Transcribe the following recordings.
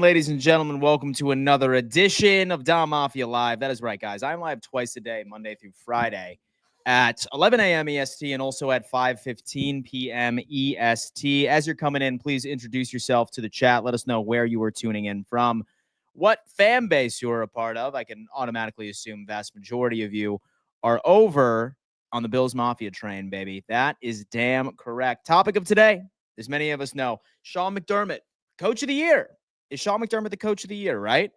Ladies and gentlemen, welcome to another edition of Dom Mafia Live. That is right, guys. I'm live twice a day, Monday through Friday, at 11 a.m. EST and also at 5:15 p.m. EST. As you're coming in, please introduce yourself to the chat. Let us know where you are tuning in from, what fan base you're a part of. I can automatically assume vast majority of you are over on the Bills Mafia train, baby. That is damn correct. Topic of today, as many of us know, Sean McDermott. Coach of the year. Is Sean McDermott the coach of the year, right?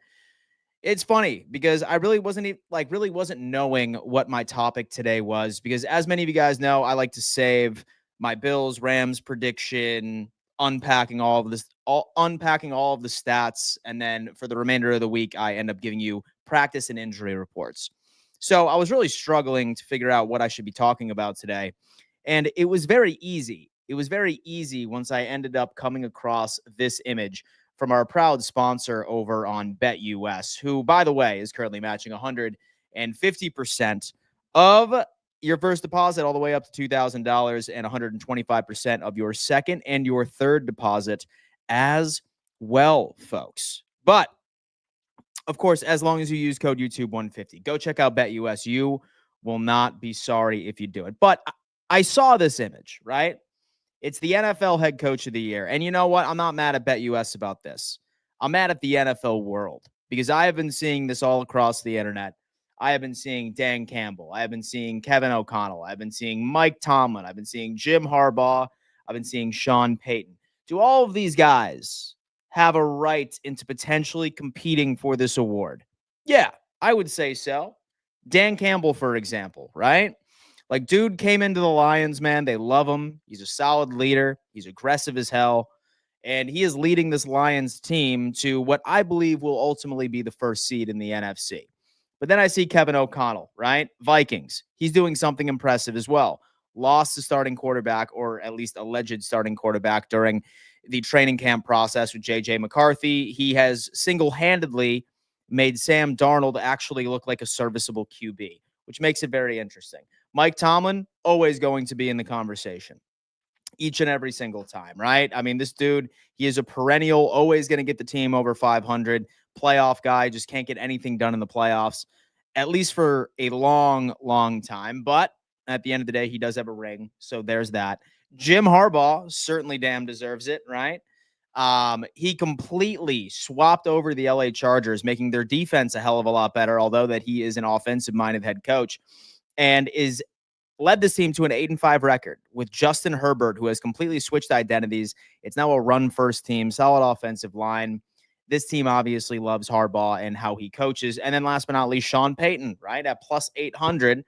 It's funny because I really wasn't knowing what my topic today was, because as many of you guys know, I like to save my Bills Rams prediction, unpacking all of the stats, and then for the remainder of the week I end up giving you practice and injury reports. So I was really struggling to figure out what I should be talking about today, and it was very easy. It was very easy once I ended up coming across this image from our proud sponsor over on BetUS, who, by the way, is currently matching 150% of your first deposit all the way up to $2,000 and 125% of your second and your third deposit as well, folks. But, of course, as long as you use code YouTube150, go check out BetUS. You will not be sorry if you do it. But I saw this image, right? It's the NFL head coach of the year. And you know what? I'm not mad at BetUS about this. I'm mad at the NFL world because I have been seeing this all across the internet. I have been seeing Dan Campbell. I have been seeing Kevin O'Connell. I've been seeing Mike Tomlin. I've been seeing Jim Harbaugh. I've been seeing Sean Payton. Do all of these guys have a right into potentially competing for this award? Yeah, I would say so. Dan Campbell, for example, right? Like, dude came into the Lions, man. They love him. He's a solid leader. He's aggressive as hell. And he is leading this Lions team to what I believe will ultimately be the first seed in the NFC. But then I see Kevin O'Connell, right? Vikings. He's doing something impressive as well. Lost the starting quarterback, or at least alleged starting quarterback, during the training camp process with J.J. McCarthy. He has single-handedly made Sam Darnold actually look like a serviceable QB, which makes it very interesting. Mike Tomlin, always going to be in the conversation each and every single time, right? I mean, this dude, he is a perennial, always going to get the team over 500, playoff guy, just can't get anything done in the playoffs, at least for a long, long time. But at the end of the day, he does have a ring, so there's that. Jim Harbaugh certainly damn deserves it, right? He completely swapped over the LA Chargers, making their defense a hell of a lot better, although that he is an offensive-minded head coach, and is led this team to an 8-5 record with Justin Herbert, who has completely switched identities. It's now a run-first team, solid offensive line. This team obviously loves Harbaugh and how he coaches. And then last but not least, Sean Payton, right, at plus 800,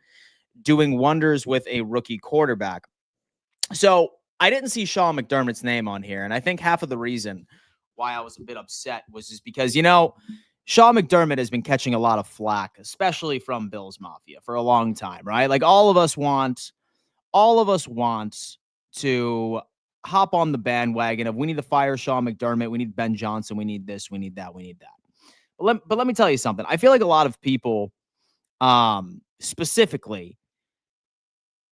doing wonders with a rookie quarterback. So I didn't see Sean McDermott's name on here, and I think half of the reason why I was a bit upset was just because, Sean McDermott has been catching a lot of flack, especially from Bills Mafia, for a long time, right? Like, all of us want to hop on the bandwagon of we need to fire Sean McDermott, we need Ben Johnson, we need this, we need that, we need that. But let me tell you something. I feel like a lot of people specifically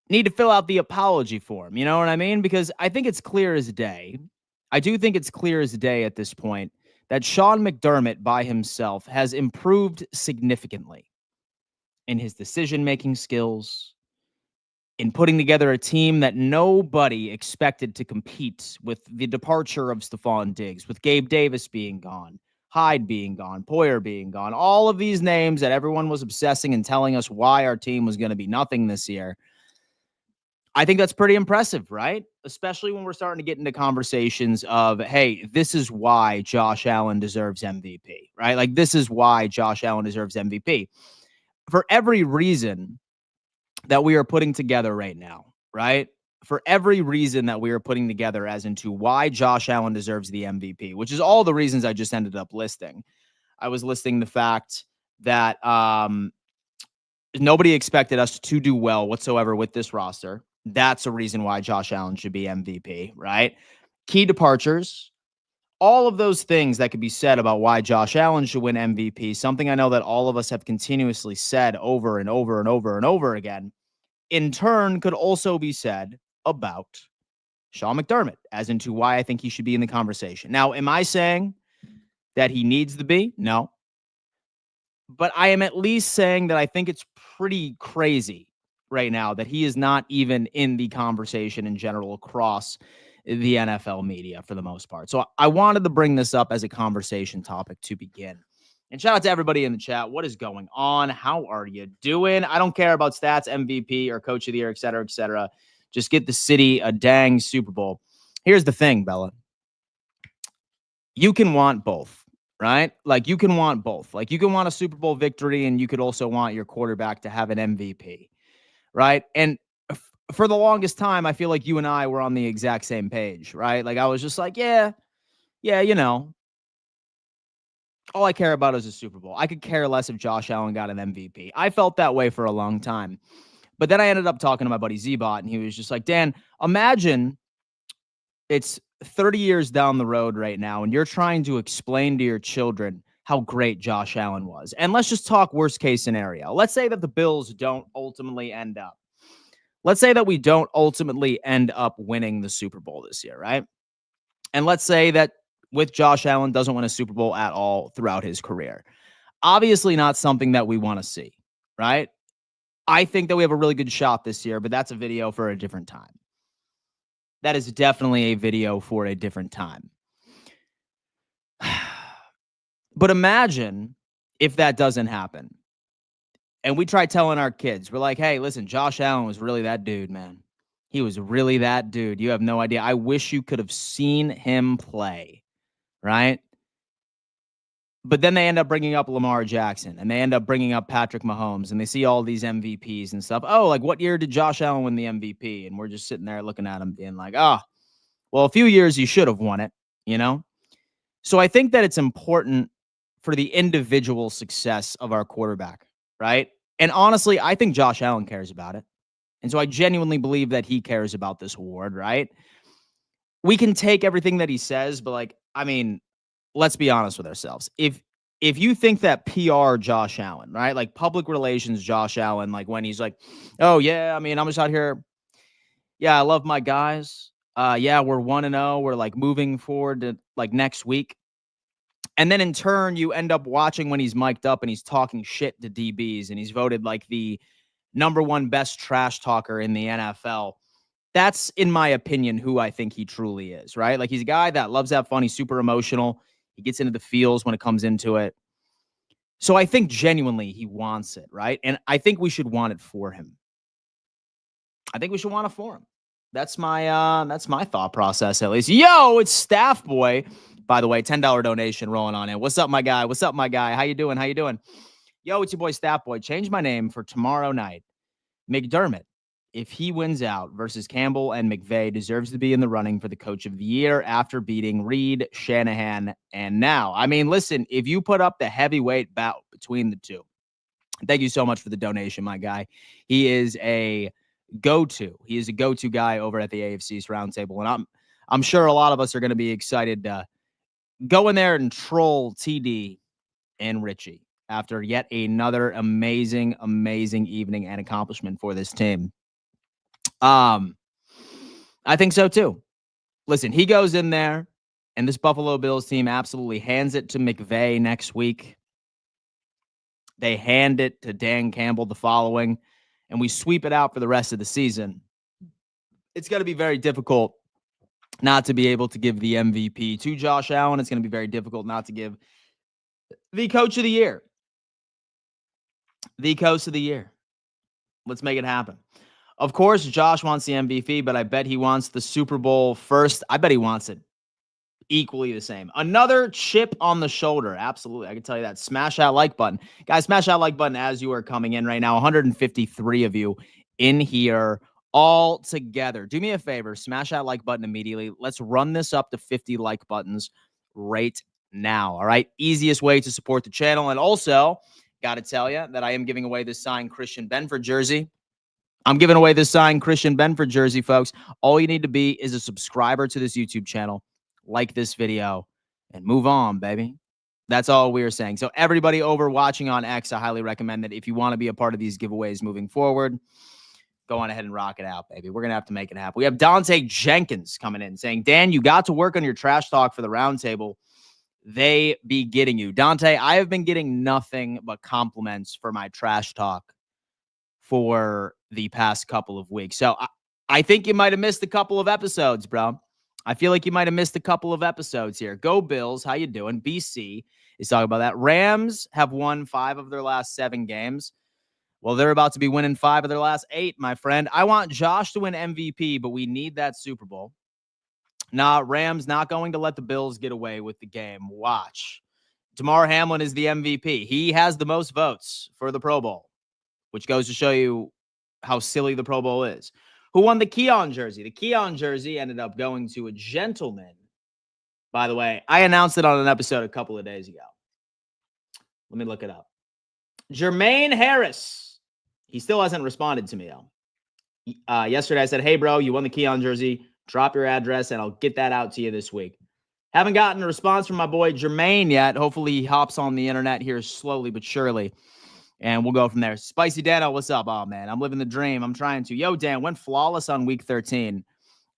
need to fill out the apology form. You know what I mean? Because I think it's clear as day. I do think it's clear as day at this point that Sean McDermott by himself has improved significantly in his decision-making skills, in putting together a team that nobody expected to compete with the departure of Stephon Diggs, with Gabe Davis being gone, Hyde being gone, Poyer being gone, all of these names that everyone was obsessing and telling us why our team was going to be nothing this year. I think that's pretty impressive, right? Especially when we're starting to get into conversations of, hey, this is why Josh Allen deserves MVP, right? Like, this is why Josh Allen deserves MVP. For every reason that we are putting together right now, right? For every reason that we are putting together as into why Josh Allen deserves the MVP, which is all the reasons I just ended up listing. I was listing the fact that nobody expected us to do well whatsoever with this roster. That's a reason why Josh Allen should be MVP, right? Key departures, all of those things that could be said about why Josh Allen should win MVP, something I know that all of us have continuously said over and over and over and over again, in turn could also be said about Sean McDermott, as into why I think he should be in the conversation. Now, am I saying that he needs to be? No. But I am at least saying that I think it's pretty crazy right now that he is not even in the conversation in general across the NFL media for the most part. So I wanted to bring this up as a conversation topic to begin. And shout out to everybody in the chat. What is going on? How are you doing? I don't care about stats, MVP, or coach of the year, et cetera, et cetera. Just get the city a dang Super Bowl. Here's the thing, Bella. You can want both, right? Like, you can want both. Like, you can want a Super Bowl victory, and you could also want your quarterback to have an MVP, right? And for the longest time, I feel like you and I were on the exact same page, right? Like, I was just like, yeah, you know, all I care about is a Super Bowl. I could care less if Josh Allen got an MVP. I felt that way for a long time. But then I ended up talking to my buddy Z-Bot, and he was just like, Dan, imagine it's 30 years down the road right now, and you're trying to explain to your children how great Josh Allen was. And let's just talk worst case scenario. Let's say that the Bills don't ultimately end up. Let's say that we don't ultimately end up winning the Super Bowl this year, right? And let's say that with Josh Allen doesn't win a Super Bowl at all throughout his career. Obviously not something that we want to see, right? I think that we have a really good shot this year, but that's a video for a different time. That is definitely a video for a different time. But imagine if that doesn't happen. And we try telling our kids, we're like, hey, listen, Josh Allen was really that dude, man. He was really that dude. You have no idea. I wish you could have seen him play, right? But then they end up bringing up Lamar Jackson, and they end up bringing up Patrick Mahomes, and they see all these MVPs and stuff. Oh, like, what year did Josh Allen win the MVP? And we're just sitting there looking at him being like, oh, well, a few years you should have won it, you know? So I think that it's important for the individual success of our quarterback, right? And honestly, I think Josh Allen cares about it. And so I genuinely believe that he cares about this award, right? We can take everything that he says, but, like, I mean, let's be honest with ourselves. If you think that PR Josh Allen, right? Like, public relations Josh Allen, like, when he's like, oh, yeah, I mean, I'm just out here. Yeah, I love my guys. Yeah, we're 1-0. We're, like, moving forward to, like, next week. And then in turn, you end up watching when he's mic'd up and he's talking shit to DBs, and he's voted like the #1 best trash talker in the NFL. That's, in my opinion, who I think he truly is, right? Like, he's a guy that loves to have fun. He's super emotional. He gets into the feels when it comes into it. So I think genuinely he wants it, right? And I think we should want it for him. I think we should want it for him. That's my thought process, at least. Yo, it's Staff Boy. By the way, $10 donation rolling on in. What's up, my guy? What's up, my guy? How you doing? How you doing? Yo, it's your boy Staff Boy. Change my name for tomorrow night. McDermott, if he wins out versus Campbell and McVay, deserves to be in the running for the coach of the year after beating Reed, Shanahan, and now. I mean, listen, if you put up the heavyweight bout between the two, thank you so much for the donation, my guy. He is a go-to. He is a go-to guy over at the AFC's roundtable, and I'm sure a lot of us are going to be excited to go in there and troll TD and Richie after yet another amazing, amazing evening and accomplishment for this team. I think so too. Listen, he goes in there, and this Buffalo Bills team absolutely hands it to McVay next week. They hand it to Dan Campbell the following, and we sweep it out for the rest of the season. It's going to be very difficult not to be able to give the MVP to Josh Allen. It's going to be very difficult not to give the coach of the year. The coach of the year. Let's make it happen. Of course, Josh wants the MVP, but I bet he wants the Super Bowl first. I bet he wants it equally the same. Another chip on the shoulder. Absolutely. I can tell you that. Smash that like button. Guys, smash that like button as you are coming in right now. 153 of you in here all together. Do me a favor. Smash that like button immediately. Let's run this up to 50 like buttons right now. All right. Easiest way to support the channel. And also, got to tell you that I am giving away this signed Christian Benford jersey. I'm giving away this signed Christian Benford jersey, folks. All you need to be is a subscriber to this YouTube channel, like this video, and move on, baby. That's all we are saying. So everybody over watching on X, I highly recommend that if you want to be a part of these giveaways moving forward, go on ahead and rock it out, baby. We're going to have to make it happen. We have Dante Jenkins coming in saying, Dan, you got to work on your trash talk for the roundtable. They be getting you. Dante, I have been getting nothing but compliments for my trash talk for the past couple of weeks. So I think you might have missed a couple of episodes, bro. I feel like you might have missed a couple of episodes here. Go Bills. How you doing? BC is talking about that. Rams have won 5 of their last 7 games. Well, they're about to be winning 5 of their last 8, my friend. I want Josh to win MVP, but we need that Super Bowl. Nah, Rams not going to let the Bills get away with the game. Watch. Damar Hamlin is the MVP. He has the most votes for the Pro Bowl, which goes to show you how silly the Pro Bowl is. Who won the Keon jersey? The Keon jersey ended up going to a gentleman. By the way, I announced it on an episode a couple of days ago. Let me look it up. Jermaine Harris. He still hasn't responded to me, though. Yesterday I said, hey, bro, you won the Keon jersey. Drop your address, and I'll get that out to you this week. Haven't gotten a response from my boy Jermaine yet. Hopefully he hops on the internet here slowly but surely. And we'll go from there. Spicy Dano, what's up? Oh, man, I'm living the dream. I'm trying to. Yo, Dan, went flawless on week 13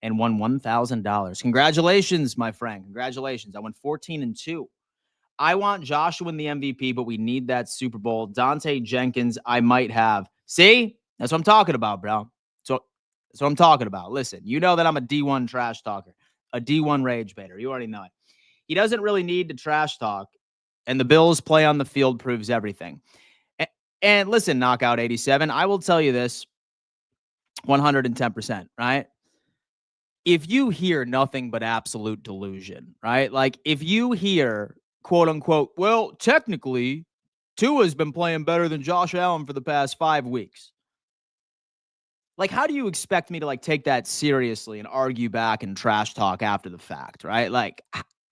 and won $1,000. Congratulations, my friend. Congratulations. I went 14-2. I want Josh to win the MVP, but we need that Super Bowl. Dante Jenkins, I might have. See? That's what I'm talking about, bro. That's what I'm talking about. Listen, you know that I'm a D1 trash talker, a D1 rage baiter. You already know it. He doesn't really need to trash talk, and the Bills' play on the field proves everything. And listen, Knockout 87, I will tell you this 110%, right? If you hear nothing but absolute delusion, right? Like if you hear, quote unquote, well, technically, Tua's been playing better than Josh Allen for the past 5 weeks. Like, how do you expect me to like take that seriously and argue back and trash talk after the fact, right? Like,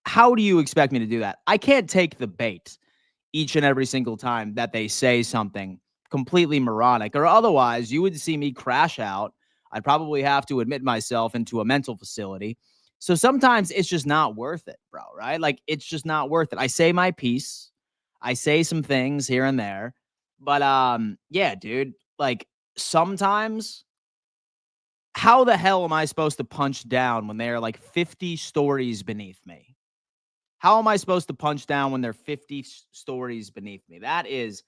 how do you expect me to do that? I can't take the bait each and every single time that they say something completely moronic, or otherwise you would see me crash out. I'd probably have to admit myself into a mental facility. So sometimes it's just not worth it, bro, right? Like, it's just not worth it. I say my piece. I say some things here and there. But, yeah, dude, like, sometimes how the hell am I supposed to punch down when they are like 50 stories beneath me? How am I supposed to punch down when they're 50 stories beneath me? That is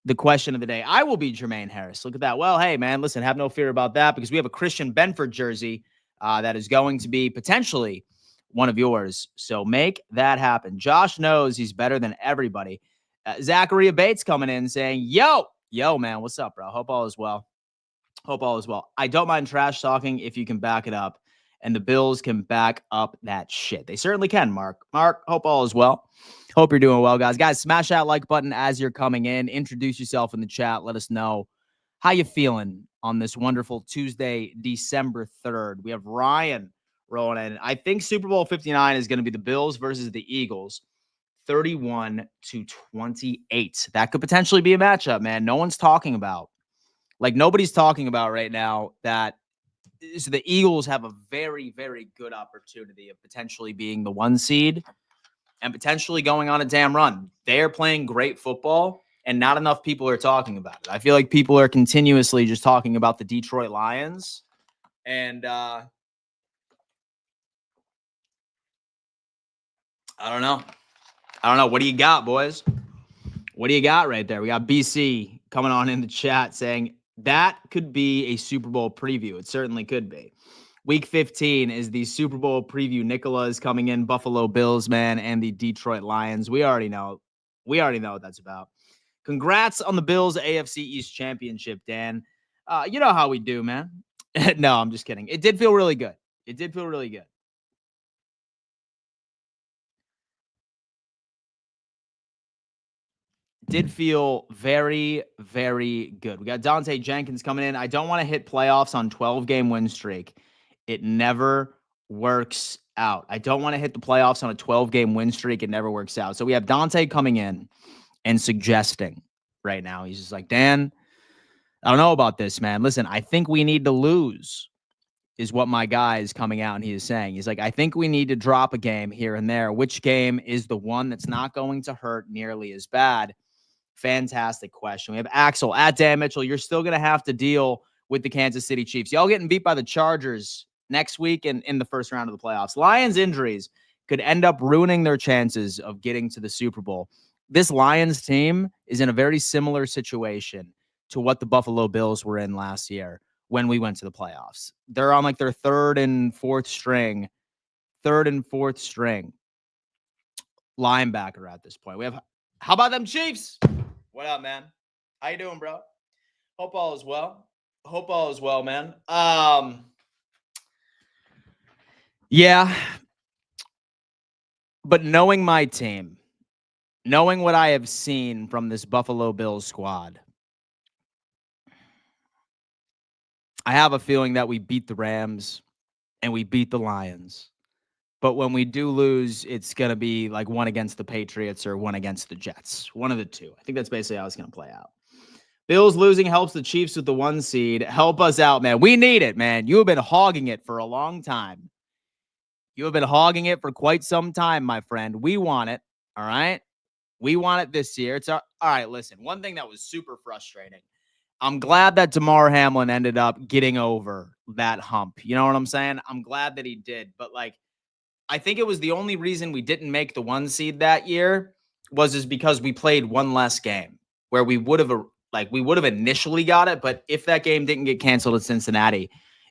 the question of the day. I will be Jermaine Harris. Look at that. Well, hey, man, listen, have no fear about that because we have a Christian Benford jersey that is going to be potentially one of yours. So make that happen. Josh knows he's better than everybody. Zachariah Bates coming in saying, yo, man, what's up, bro? Hope all is well. Hope all is well. I don't mind trash talking if you can back it up. And the Bills can back up that shit. They certainly can, Mark. Mark, hope all is well. Hope you're doing well, guys. Guys, smash that like button as you're coming in. Introduce yourself in the chat. Let us know how you feeling on this wonderful Tuesday, December 3rd. We have Ryan rolling in. I think Super Bowl 59 is going to be the Bills versus the Eagles, 31-28. That could potentially be a matchup, man. No one's talking about Like, nobody's talking about right now that so the Eagles have a very, very good opportunity of potentially being the 1 seed and potentially going on a damn run. They're playing great football, and not enough people are talking about it. I feel like people are continuously just talking about the Detroit Lions. And I don't know. What do you got, boys? What do you got right there? We got BC coming on in the chat saying that could be a Super Bowl preview. It certainly could be. Week 15 is the Super Bowl preview. Nicola is coming in, Buffalo Bills, man, and the Detroit Lions. We already know what that's about. Congrats on the Bills AFC East Championship, Dan. You know how we do, man. No, I'm just kidding. It did feel really good. Did feel very, very good. We got Dante Jenkins coming in. I don't want to hit playoffs on 12-game win streak. It never works out. I don't want to hit the playoffs on a 12-game win streak. It never works out. So we have Dante coming in and suggesting right now. He's just like, Dan, I don't know about this, man. Listen, I think we need to lose is what my guy is coming out and he is saying. He's like, I think we need to drop a game here and there. Which game is the one that's not going to hurt nearly as bad? Fantastic question. We have Axel at Dan Mitchell. You're still going to have to deal with the Kansas City Chiefs. Y'all getting beat by the Chargers next week and in the first round of the playoffs. Lions injuries could end up ruining their chances of getting to the Super Bowl. This Lions team is in a very similar situation to what the Buffalo Bills were in last year when we went to the playoffs. They're on like their third and fourth string linebacker at this point. We have, how about them Chiefs? What up, man? How you doing, bro? Hope all is well, man. Yeah. But knowing my team, knowing what I have seen from this Buffalo Bills squad, I have a feeling that we beat the Rams and we beat the Lions. But when we do lose, it's going to be like one against the Patriots or one against the Jets. One of the two. I think that's basically how it's going to play out. Bills losing helps the Chiefs with the 1 seed. Help us out, man. We need it, man. You have been hogging it for a long time. You have been hogging it for quite some time, my friend. We want it, all right? We want it this year. All right, listen. One thing that was super frustrating. I'm glad that Damar Hamlin ended up getting over that hump. You know what I'm saying? I'm glad that he did. But, like, I think it was the only reason we didn't make the 1 seed that year is because we played one less game where we would have initially got it. But if that game didn't get canceled at Cincinnati,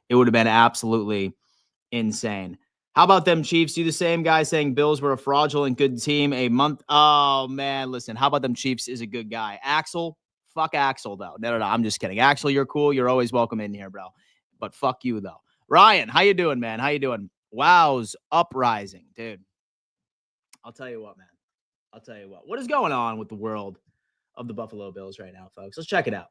it would have been absolutely insane. How about them Chiefs? You the same guy saying Bills were a fraudulent good team a month. Oh, man, listen, how about them Chiefs is a good guy. Axel, fuck Axel, though. No, I'm just kidding. Axel, you're cool. You're always welcome in here, bro. But fuck you, though. Ryan, how you doing, man? How you doing? Wow's uprising, dude. I'll tell you what, man. What is going on with the world of the Buffalo Bills right now, folks? Let's check it out.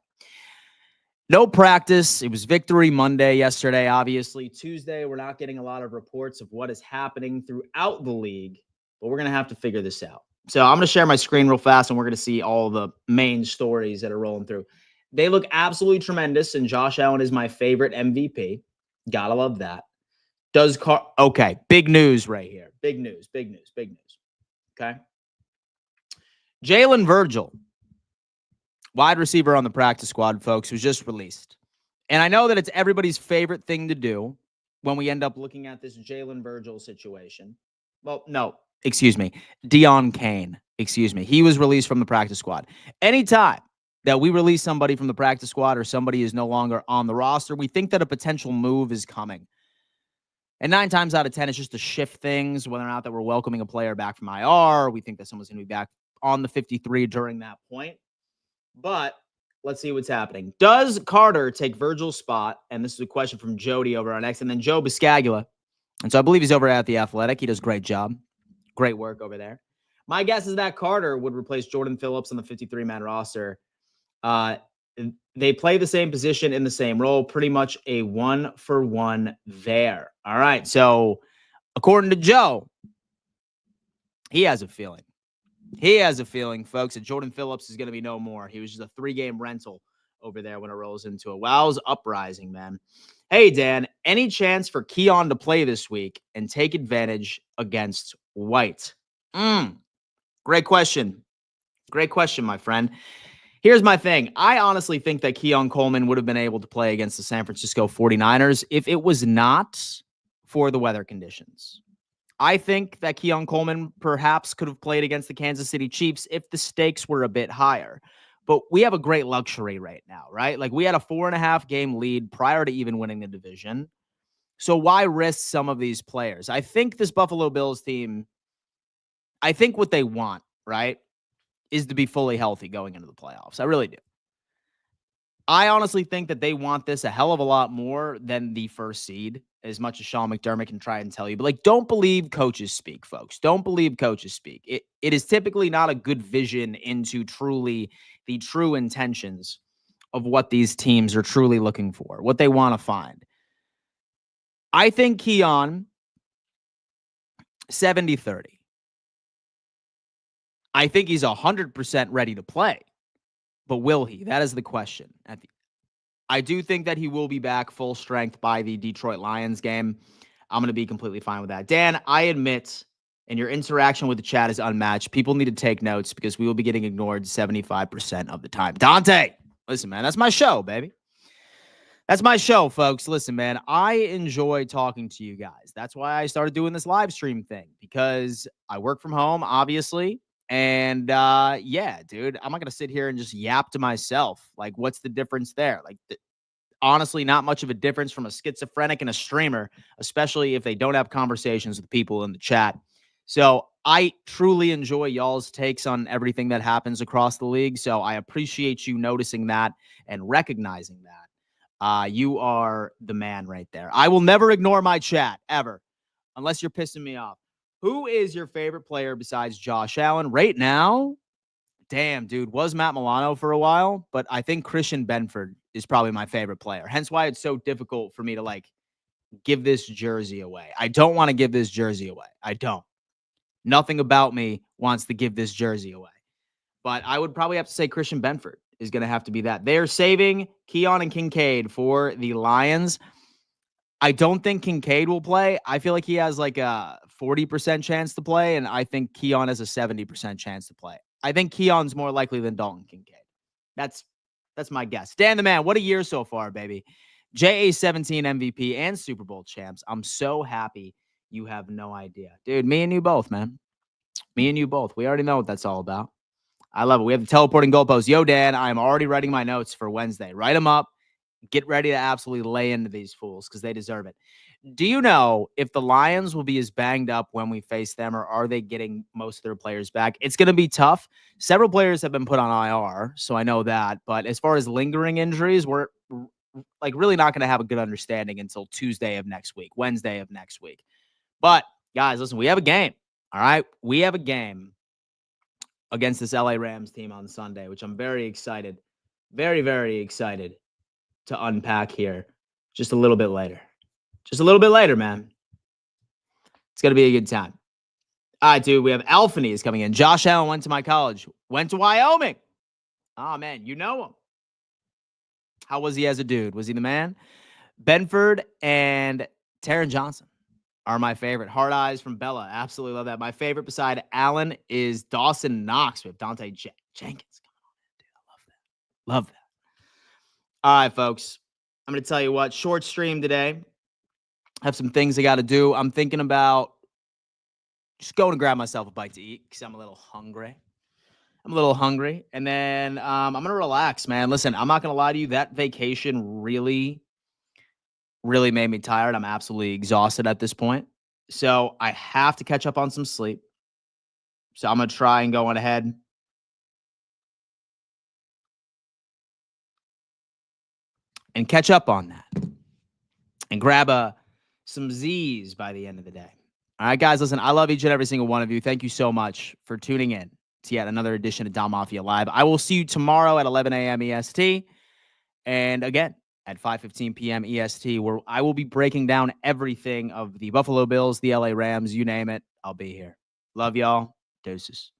No practice. It was Victory Monday yesterday, obviously. Tuesday, we're not getting a lot of reports of what is happening throughout the league, but we're going to have to figure this out. So I'm going to share my screen real fast, and we're going to see all the main stories that are rolling through. They look absolutely tremendous, and Josh Allen is my favorite MVP. Gotta love that. Okay, big news right here. Big news. Okay. Jalen Virgil, wide receiver on the practice squad, folks, was just released. And I know that it's everybody's favorite thing to do when we end up looking at this Jalen Virgil situation. Well, no, excuse me. Deion Kane, excuse me. He was released from the practice squad. Anytime that we release somebody from the practice squad or somebody is no longer on the roster, we think that a potential move is coming. And 9 times out of 10, it's just to shift things, whether or not that we're welcoming a player back from IR. We think that someone's going to be back on the 53 during that point. But let's see what's happening. Does Carter take Virgil's spot? And this is a question from Jody over on X. And then Joe Biscaglia. And so I believe he's over at The Athletic. He does a great job. Great work over there. My guess is that Carter would replace Jordan Phillips on the 53-man roster. They play the same position in the same role, pretty much a 1-for-1 there. All right. So according to Joe, he has a feeling, folks, that Jordan Phillips is going to be no more. He was just a 3-game rental over there when it rolls into it. Wow's uprising, man. Hey, Dan, any chance for Keon to play this week and take advantage against White? Great question. Great question, my friend. Here's my thing. I honestly think that Keon Coleman would have been able to play against the San Francisco 49ers if it was not for the weather conditions. I think that Keon Coleman perhaps could have played against the Kansas City Chiefs if the stakes were a bit higher. But we have a great luxury right now, right? Like we had a 4.5 game lead prior to even winning the division. So why risk some of these players? I think this Buffalo Bills team, I think what they want, right, is to be fully healthy going into the playoffs. I really do. I honestly think that they want this a hell of a lot more than the first seed, as much as Sean McDermott can try and tell you. But, like, don't believe coaches speak, folks. Don't believe coaches speak. It is typically not a good vision into truly the true intentions of what these teams are truly looking for, what they want to find. I think Keon, 70-30. I think he's 100% ready to play. But will he? That is the question. I do think that he will be back full strength by the Detroit Lions game. I'm going to be completely fine with that. Dan, I admit, and your interaction with the chat is unmatched. People need to take notes because we will be getting ignored 75% of the time. Dante, listen, man, that's my show, baby. That's my show, folks. Listen, man, I enjoy talking to you guys. That's why I started doing this live stream thing, because I work from home, obviously. And yeah, dude, I'm not going to sit here and just yap to myself. Like, what's the difference there? Like, honestly, not much of a difference from a schizophrenic and a streamer, especially if they don't have conversations with people in the chat. So I truly enjoy y'all's takes on everything that happens across the league. So I appreciate you noticing that and recognizing that. You are the man right there. I will never ignore my chat, ever, unless you're pissing me off. Who is your favorite player besides Josh Allen right now? Damn, dude, was Matt Milano for a while, but I think Christian Benford is probably my favorite player. Hence why it's so difficult for me to, like, give this jersey away. I don't want to give this jersey away. I don't. Nothing about me wants to give this jersey away. But I would probably have to say Christian Benford is going to have to be that. They're saving Keon and Kincaid for the Lions. I don't think Kincaid will play. I feel like he has like a 40% chance to play, and I think Keon has a 70% chance to play. I think Keon's more likely than Dalton Kincaid. That's my guess. Dan the man, what a year so far, baby. JA17 MVP and Super Bowl champs. I'm so happy you have no idea. Dude, me and you both, man. Me and you both. We already know what that's all about. I love it. We have the teleporting goalpost. Yo, Dan, I'm already writing my notes for Wednesday. Write them up. Get ready to absolutely lay into these fools because they deserve it. Do you know if the Lions will be as banged up when we face them, or are they getting most of their players back? It's going to be tough. Several players have been put on IR, so I know that. But as far as lingering injuries, we're like really not going to have a good understanding until Tuesday of next week, Wednesday of next week. But guys, listen, we have a game. All right, we have a game against this LA Rams team on Sunday, which I'm very excited, very, very excited to unpack here just a little bit later. Just a little bit later, man. It's going to be a good time. All right, dude, we have Alphanies coming in. Josh Allen went to my college. Went to Wyoming. Oh, man, you know him. How was he as a dude? Was he the man? Benford and Taron Johnson are my favorite. Hard Eyes from Bella. Absolutely love that. My favorite beside Allen is Dawson Knox with Dante Jenkins coming on in, dude. I love that. Love that. All right, folks. I'm going to tell you what. Short stream today. Have some things I got to do. I'm thinking about just going to grab myself a bite to eat because I'm a little hungry. And then I'm going to relax, man. Listen, I'm not going to lie to you. That vacation really, really made me tired. I'm absolutely exhausted at this point. So I have to catch up on some sleep. So I'm going to try and go on ahead and catch up on that and grab some Z's by the end of the day. All right, guys, listen, I love each and every single one of you. Thank you so much for tuning in to yet another edition of Dom Mafia Live. I will see you tomorrow at 11 a.m. EST. And again, at 5:15 p.m. EST, where I will be breaking down everything of the Buffalo Bills, the LA Rams, you name it. I'll be here. Love y'all. Deuces.